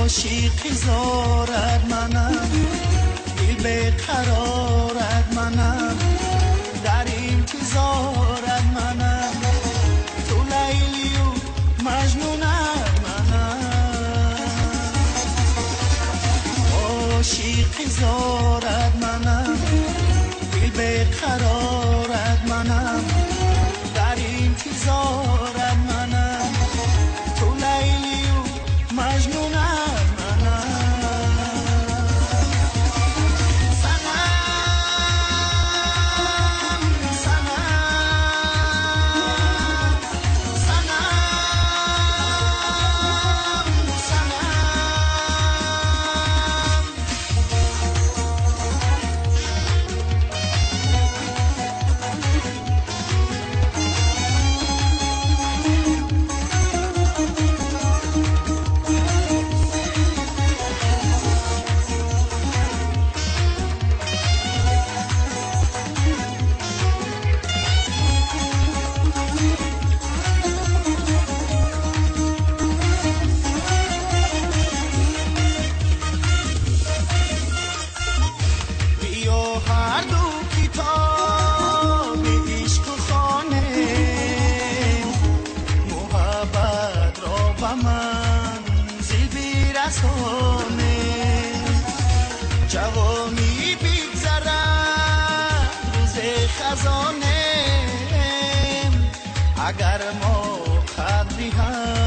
عاشقی زارد منم دل به قرارد منم در انتظارت منم تو لیلی و مجنونت منم عاشقی زارد منم دل به قرارت منم در انتظارت منم تو لیلی و مجنونت جوامی بیگذرد روز خزانه اگر ما قدری هم